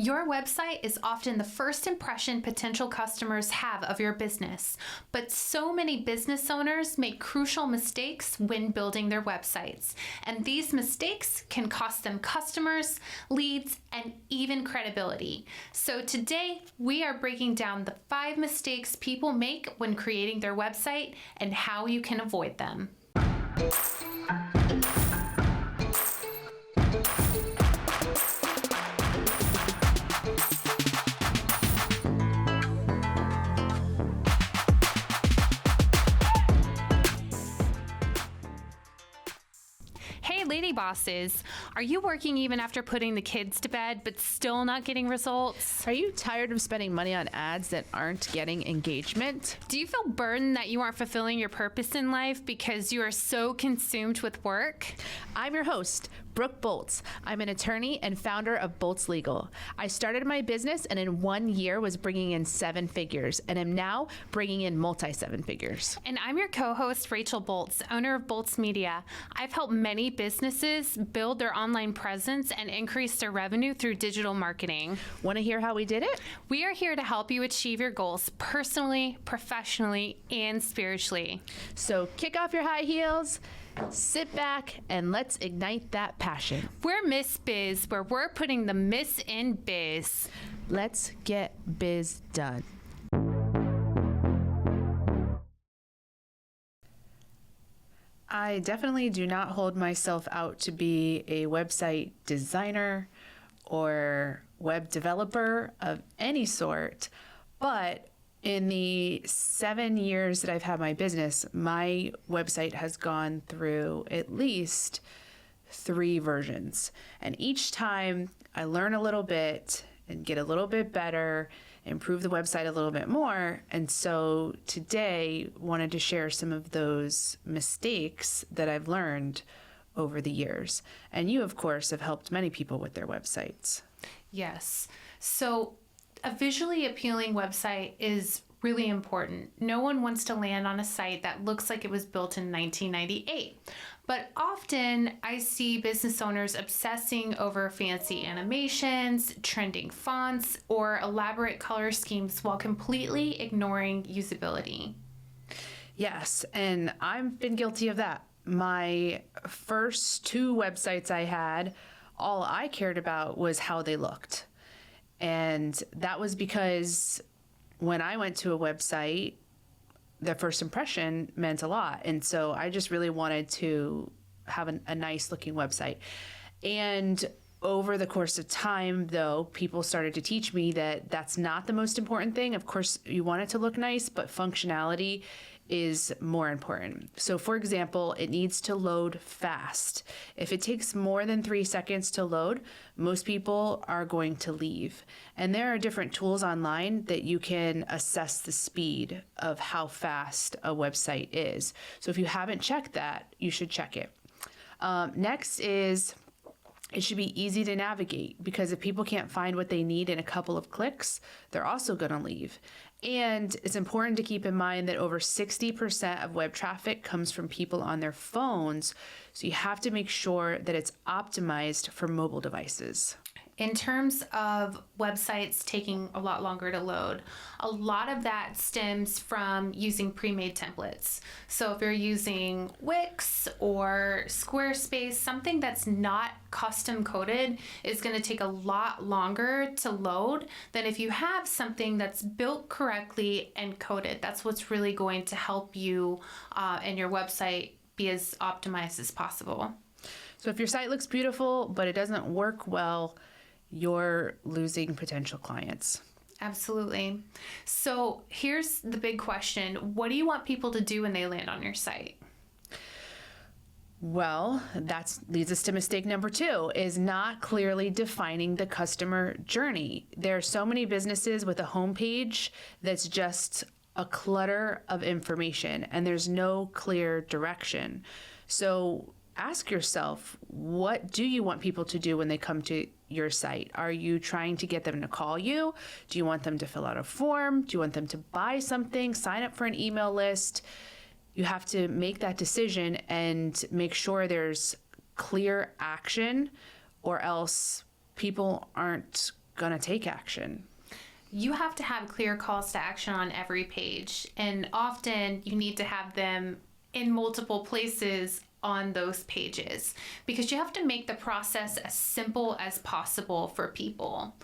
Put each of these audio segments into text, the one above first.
Your website is often the first impression potential customers have of your business, but so many business owners make crucial mistakes when building their websites, and these mistakes can cost them customers, leads, and even credibility. So today, we are breaking down the 5 mistakes people make when creating their website and how you can avoid them. Hey, lady bosses, are you working even after putting the kids to bed but still not getting results? Are you tired of spending money on ads that aren't getting engagement? Do you feel burdened that you aren't fulfilling your purpose in life because you are so consumed with work? I'm your host, Brooke Boltz. I'm an attorney and founder of Boltz Legal. I started my business and in 1 year was bringing in 7 figures and am now bringing in multi-7 figures. And I'm your co-host, Rachel Boltz, owner of Boltz Media. I've helped many businesses build their online presence and increase their revenue through digital marketing. Want to hear how we did it? We are here to help you achieve your goals personally, professionally, and spiritually. So kick off your high heels, sit back, and let's ignite that passion. We're Miss Biz, where we're putting the Miss in biz. Let's get biz done. I definitely do not hold myself out to be a website designer or web developer of any sort, but in the 7 years that I've had my business, my website has gone through at least 3 versions. And each time I learn a little bit and get a little bit better, improve the website a little bit more. And so today wanted to share some of those mistakes that I've learned over the years. And you, of course, have helped many people with their websites. Yes. So a visually appealing website is really important. No one wants to land on a site that looks like it was built in 1998. But often I see business owners obsessing over fancy animations, trending fonts, or elaborate color schemes while completely ignoring usability. Yes, and I've been guilty of that. My first 2 websites I had, all I cared about was how they looked. And that was because when I went to a website, the first impression meant a lot. And so I just really wanted to have a nice looking website. And over the course of time, though, people started to teach me that that's not the most important thing. Of course, you want it to look nice, but functionality is more important. So for example, it needs to load fast. If it takes more than 3 seconds to load, most people are going to leave. And there are different tools online that you can assess the speed of how fast a website is. So if you haven't checked that, you should check it. Next is it should be easy to navigate, because if people can't find what they need in a couple of clicks, they're also going to leave. And it's important to keep in mind that over 60% of web traffic comes from people on their phones. So you have to make sure that it's optimized for mobile devices. In terms of websites taking a lot longer to load, a lot of that stems from using pre-made templates. So if you're using Wix or Squarespace, something that's not custom coded is going to take a lot longer to load than if you have something that's built correctly and coded. That's what's really going to help you and your website be as optimized as possible. So if your site looks beautiful, but it doesn't work well, you're losing potential clients. Absolutely. So here's the big question. What do you want people to do when they land on your site? Well, that leads us to mistake number 2, is not clearly defining the customer journey. There are so many businesses with a homepage that's just a clutter of information and there's no clear direction. So ask yourself, what do you want people to do when they come to your site? Are you trying to get them to call you? Do you want them to fill out a form? Do you want them to buy something, sign up for an email list? You have to make that decision and make sure there's clear action, or else people aren't going to take action? You have to have clear calls to action on every page, and often you need to have them in multiple places on those pages because you have to make the process as simple as possible for people.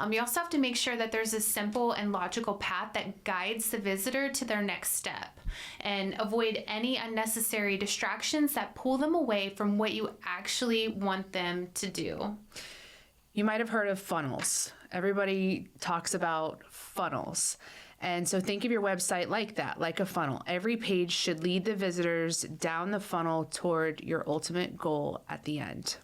You also have to make sure that there's a simple and logical path that guides the visitor to their next step, and avoid any unnecessary distractions that pull them away from what you actually want them to do. You might have heard of funnels. Everybody talks about funnels. And so think of your website like that, like a funnel. Every page should lead the visitors down the funnel toward your ultimate goal at the end.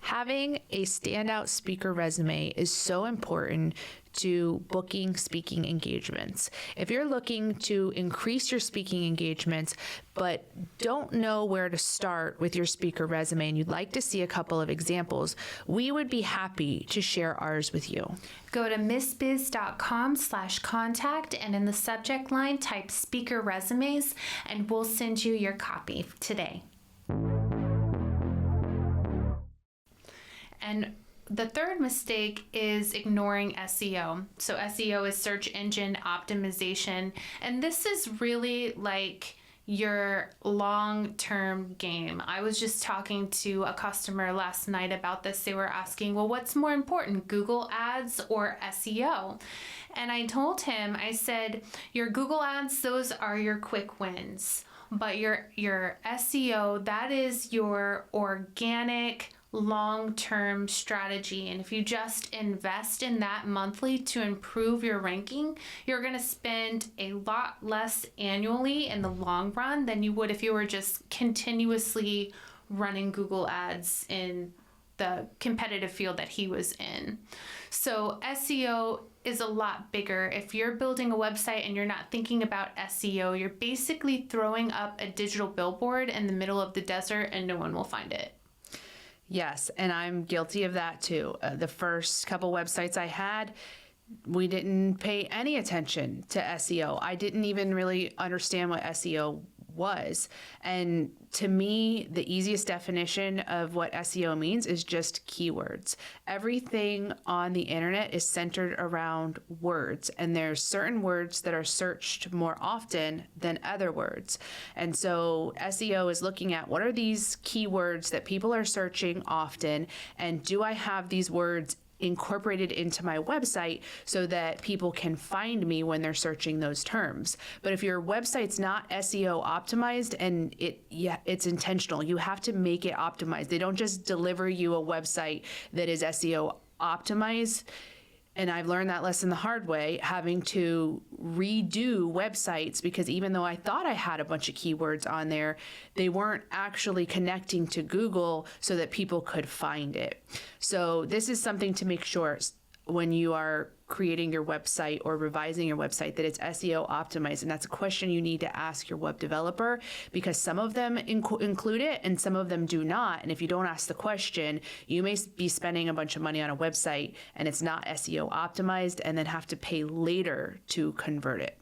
Having a standout speaker resume is so important to booking speaking engagements. If you're looking to increase your speaking engagements, but don't know where to start with your speaker resume and you'd like to see a couple of examples, we would be happy to share ours with you. Go to missbiz.com/contact and in the subject line type speaker resumes and we'll send you your copy today. And the third mistake is ignoring SEO. So SEO is search engine optimization. And this is really like your long-term game. I was just talking to a customer last night about this. They were asking, well, what's more important, Google Ads or SEO? And I told him, I said, your Google Ads, those are your quick wins. But your SEO, that is your organic long-term strategy. And if you just invest in that monthly to improve your ranking, you're going to spend a lot less annually in the long run than you would if you were just continuously running Google Ads in the competitive field that he was in. So SEO is a lot bigger. If you're building a website and you're not thinking about SEO, you're basically throwing up a digital billboard in the middle of the desert and no one will find it. Yes, and I'm guilty of that too. The first couple websites I had, we didn't pay any attention to SEO. I didn't even really understand what SEO was. And to me, the easiest definition of what SEO means is just keywords. Everything on the internet is centered around words, and there's certain words that are searched more often than other words. And so SEO is looking at what are these keywords that people are searching often, and do I have these words incorporated into my website so that people can find me when they're searching those terms. But if your website's not SEO optimized, and it's intentional, you have to make it optimized. They don't just deliver you a website that is SEO optimized. And I've learned that lesson the hard way, having to redo websites because even though I thought I had a bunch of keywords on there, they weren't actually connecting to Google so that people could find it. So this is something to make sure when you are creating your website or revising your website that it's SEO optimized. And that's a question you need to ask your web developer because some of them include it and some of them do not. And if you don't ask the question, you may be spending a bunch of money on a website and it's not SEO optimized and then have to pay later to convert it.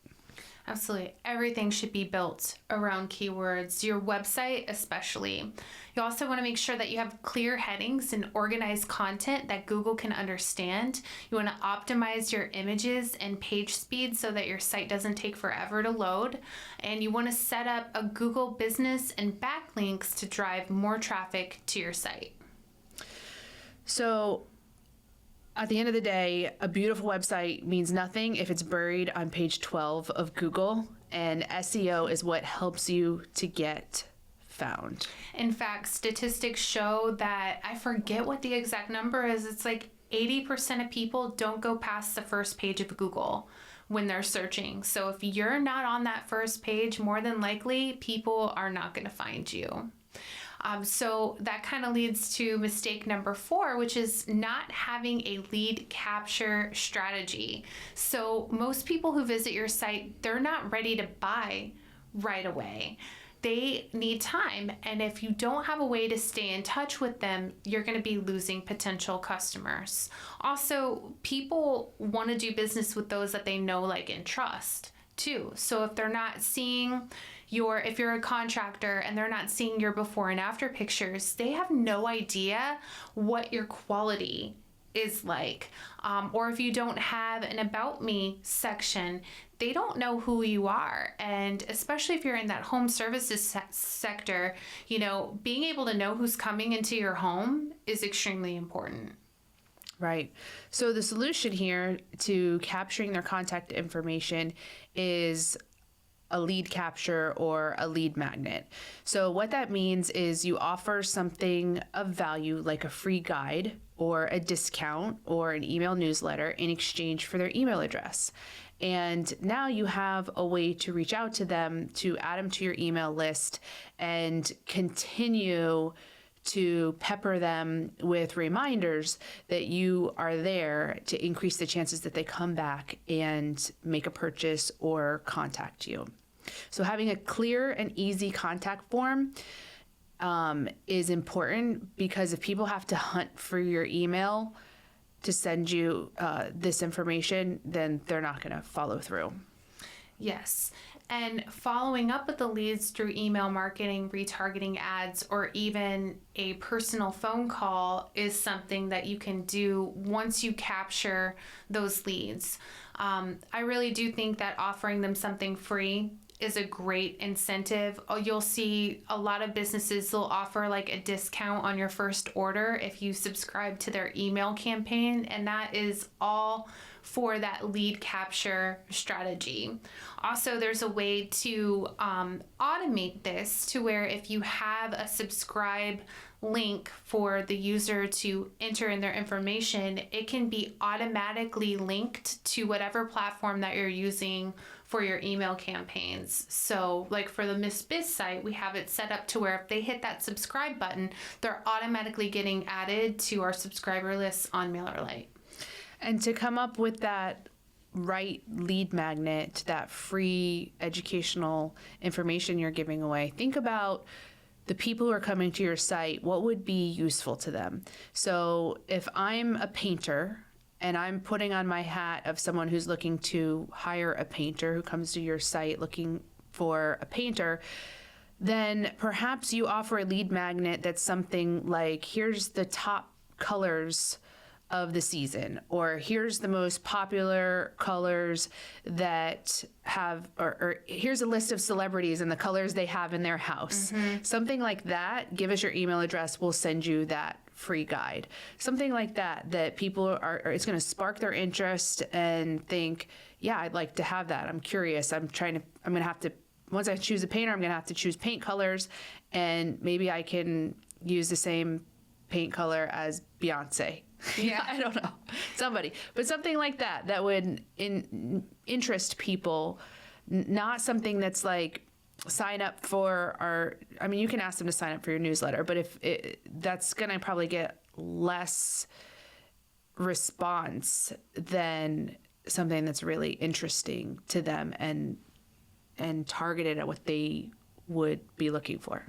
Absolutely. Everything should be built around keywords, your website especially. You also want to make sure that you have clear headings and organized content that Google can understand. You want to optimize your images and page speed so that your site doesn't take forever to load. And you want to set up a Google business and backlinks to drive more traffic to your site. So at the end of the day, a beautiful website means nothing if it's buried on page 12 of Google, and SEO is what helps you to get found. In fact, statistics show that, I forget what the exact number is, it's like 80% of people don't go past the first page of Google when they're searching. So if you're not on that first page, more than likely, people are not going to find you. So that kind of leads to mistake number 4, which is not having a lead capture strategy. So most people who visit your site, they're not ready to buy right away. They need time. And if you don't have a way to stay in touch with them, you're going to be losing potential customers. Also, people want to do business with those that they know, like, and trust. too. So if they're not seeing if you're a contractor and they're not seeing your before and after pictures, they have no idea what your quality is like. Or if you don't have an about me section, they don't know who you are. And especially if you're in that home services sector, being able to know who's coming into your home is extremely important. Right. So the solution here to capturing their contact information is a lead capture or a lead magnet. So what that means is you offer something of value like a free guide or a discount or an email newsletter in exchange for their email address. And now you have a way to reach out to them, to add them to your email list and continue to pepper them with reminders that you are there to increase the chances that they come back and make a purchase or contact you. So having a clear and easy contact form is important, because if people have to hunt for your email to send you this information, then they're not going to follow through. Yes. And following up with the leads through email marketing, retargeting ads, or even a personal phone call is something that you can do once you capture those leads. I really do think that offering them something free is a great incentive. You'll see a lot of businesses will offer like a discount on your first order if you subscribe to their email campaign, and that is all for that lead capture strategy. Also, there's a way to automate this to where if you have a subscribe link for the user to enter in their information, it can be automatically linked to whatever platform that you're using for your email campaigns. So like for the Miss Biz site, we have it set up to where if they hit that subscribe button, they're automatically getting added to our subscriber list on MailerLite. And to come up with that right lead magnet, that free educational information you're giving away, think about the people who are coming to your site. What would be useful to them? So if I'm a painter and I'm putting on my hat of someone who's looking to hire a painter, who comes to your site looking for a painter, then perhaps you offer a lead magnet that's something like, here's the top colors of the season, or here's the most popular colors that have, or here's a list of celebrities and the colors they have in their house. Something like that. Give us your email address, we'll send you that free guide. Something like that people are it's going to spark their interest and think, yeah, I'd like to have that. I'm curious. I'm going to have to, once I choose a painter, I'm going to have to choose paint colors, and maybe I can use the same paint color as Beyonce. Yeah, I don't know, somebody, but something like that would interest people, not something that's like sign up for you can ask them to sign up for your newsletter, but that's going to probably get less response than something that's really interesting to them and targeted at what they would be looking for.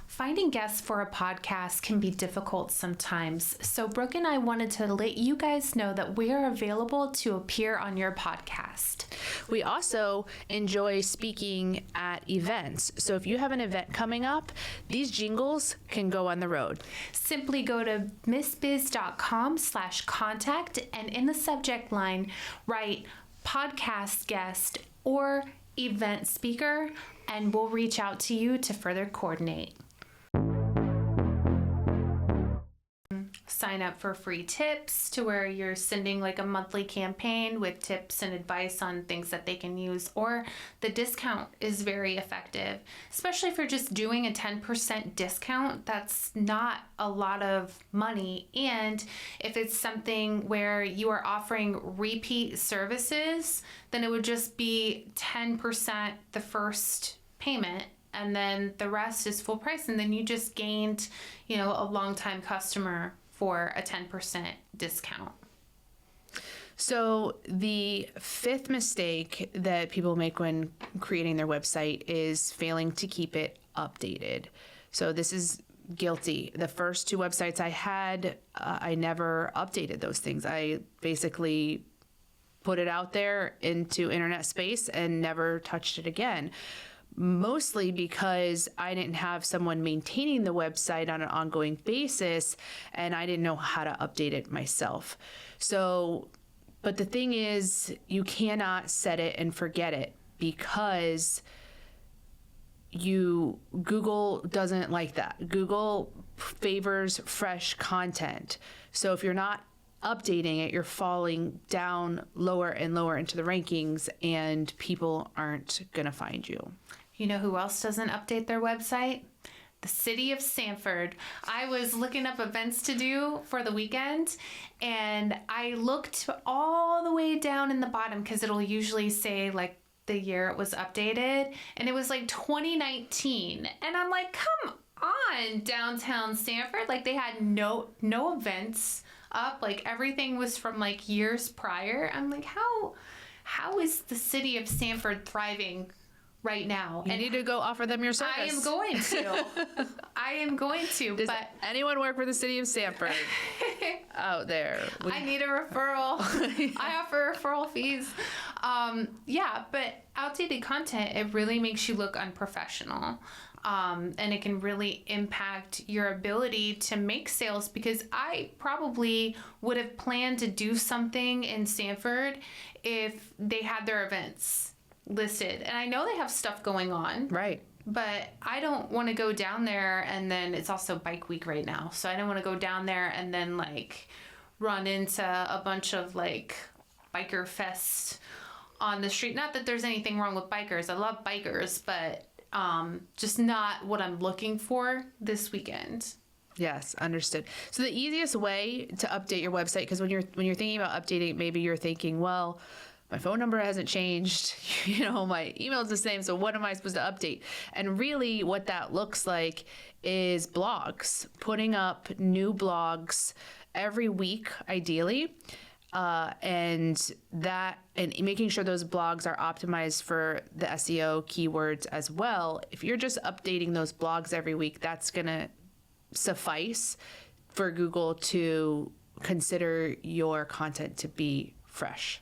Finding guests for a podcast can be difficult sometimes, so Brooke and I wanted to let you guys know that we are available to appear on your podcast. We also enjoy speaking at events, so if you have an event coming up, these jingles can go on the road. Simply go to missbiz.com/contact and in the subject line, write podcast guest or event speaker, and we'll reach out to you to further coordinate. Sign up for free tips to where you're sending like a monthly campaign with tips and advice on things that they can use, or the discount is very effective, especially if you're just doing a 10% discount. That's not a lot of money. And if it's something where you are offering repeat services, then it would just be 10% the first payment, and then the rest is full price, and then you just gained, a longtime customer for a 10% discount. So the fifth mistake that people make when creating their website is failing to keep it updated. So this is guilty. The first two websites I had, I never updated those things. I basically put it out there into internet space and never touched it again. Mostly because I didn't have someone maintaining the website on an ongoing basis, and I didn't know how to update it myself. So, but the thing is, you cannot set it and forget it, because Google doesn't like that. Google favors fresh content. So if you're not updating it, you're falling down lower and lower into the rankings, and people aren't going to find you. You know who else doesn't update their website? The city of Sanford. I was looking up events to do for the weekend, and I looked all the way down in the bottom, because it'll usually say like the year it was updated, and it was like 2019. And I'm like, come on, downtown Sanford. Like, they had no events up. Like, everything was from like years prior. I'm like, how is the city of Sanford thriving right now? You need to go offer them your service. I am going to. Does but anyone work for the city of Sanford out there? I need a referral. I offer referral fees. Yeah, but outdated content, it really makes you look unprofessional. And it can really impact your ability to make sales, because I probably would have planned to do something in Sanford if they had their events listed. And I know they have stuff going on. Right. But I don't want to go down there, and then it's also bike week right now. So I don't want to go down there and then like run into a bunch of like biker fest on the street. Not that there's anything wrong with bikers. I love bikers, but just not what I'm looking for this weekend. Yes, understood. So the easiest way to update your website, because when you're thinking about updating, maybe you're thinking, well, my phone number hasn't changed, my email's the same, so what am I supposed to update? And really what that looks like is blogs, putting up new blogs every week, ideally, and making sure those blogs are optimized for the SEO keywords as well. If you're just updating those blogs every week, that's gonna suffice for Google to consider your content to be fresh.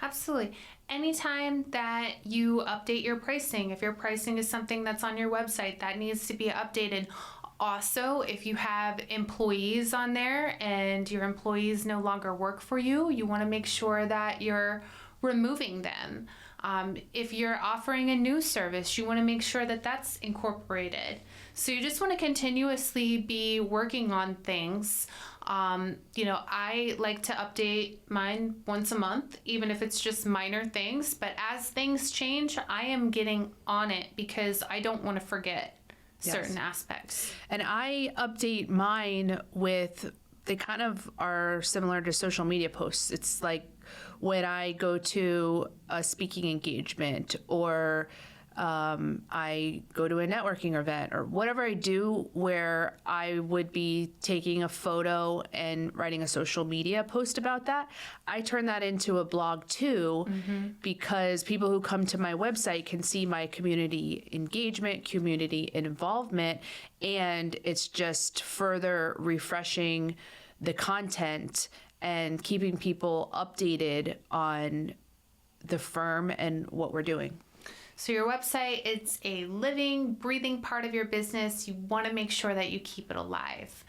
Absolutely. Anytime that you update your pricing, if your pricing is something that's on your website, that needs to be updated. Also, if you have employees on there and your employees no longer work for you, you want to make sure that you're removing them. If you're offering a new service, you want to make sure that that's incorporated. So you just want to continuously be working on things. I like to update mine once a month, even if it's just minor things. But as things change, I am getting on it because I don't want to forget certain aspects. And I update mine they kind of are similar to social media posts. It's like when I go to a speaking engagement, or I go to a networking event, or whatever I do where I would be taking a photo and writing a social media post about that, I turn that into a blog too, because people who come to my website can see my community engagement, community involvement, and it's just further refreshing the content and keeping people updated on the firm and what we're doing. So your website, it's a living, breathing part of your business. You want to make sure that you keep it alive.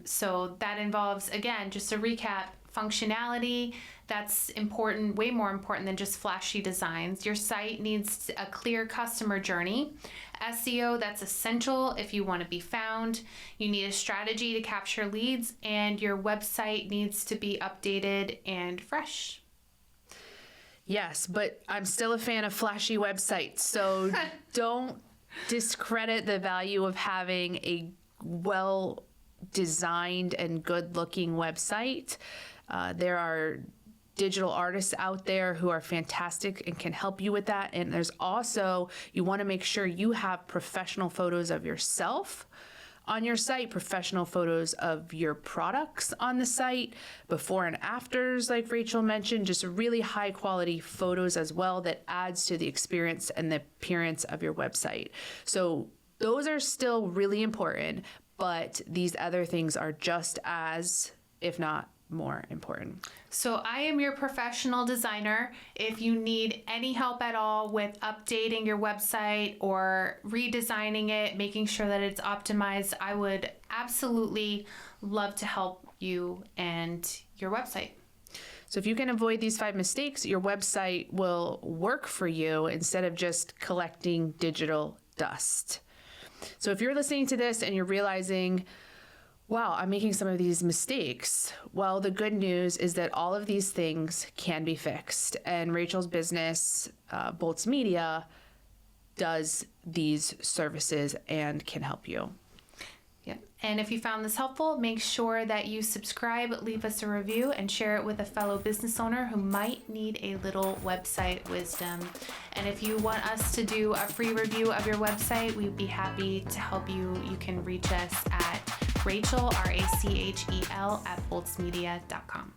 So that involves, again, just to recap, functionality. That's important, way more important than just flashy designs. Your site needs a clear customer journey. SEO, that's essential if you want to be found. You need a strategy to capture leads, and your website needs to be updated and fresh. Yes, but I'm still a fan of flashy websites, so don't discredit the value of having a well-designed and good-looking website. There are digital artists out there who are fantastic and can help you with that. And there's also, you want to make sure you have professional photos of yourself on your site, professional photos of your products on the site, before and afters, like Rachel mentioned, just really high quality photos as well that adds to the experience and the appearance of your website. So those are still really important, but these other things are just as, if not more important. So I am your professional designer. If you need any help at all with updating your website or redesigning it, making sure that it's optimized, I would absolutely love to help you and your website. So if you can avoid these 5 mistakes, your website will work for you instead of just collecting digital dust. So if you're listening to this and you're realizing, wow, I'm making some of these mistakes. Well, the good news is that all of these things can be fixed. And Rachel's business, Bolts Media, does these services and can help you. Yeah. And if you found this helpful, make sure that you subscribe, leave us a review, and share it with a fellow business owner who might need a little website wisdom. And if you want us to do a free review of your website, we'd be happy to help you. You can reach us at Rachel, RACHEL, at boltsmedia.com.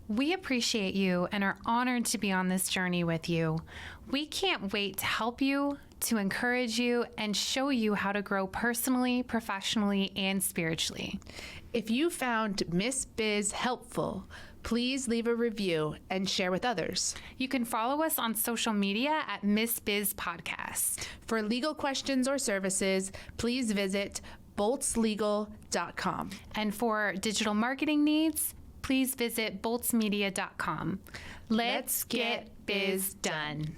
We appreciate you and are honored to be on this journey with you. We can't wait to help you, to encourage you, and show you how to grow personally, professionally, and spiritually. If you found Miss Biz helpful, please leave a review and share with others. You can follow us on social media at Miss Biz Podcast. For legal questions or services, please visit boltslegal.com. And for digital marketing needs, please visit boltsmedia.com. Let's get biz done.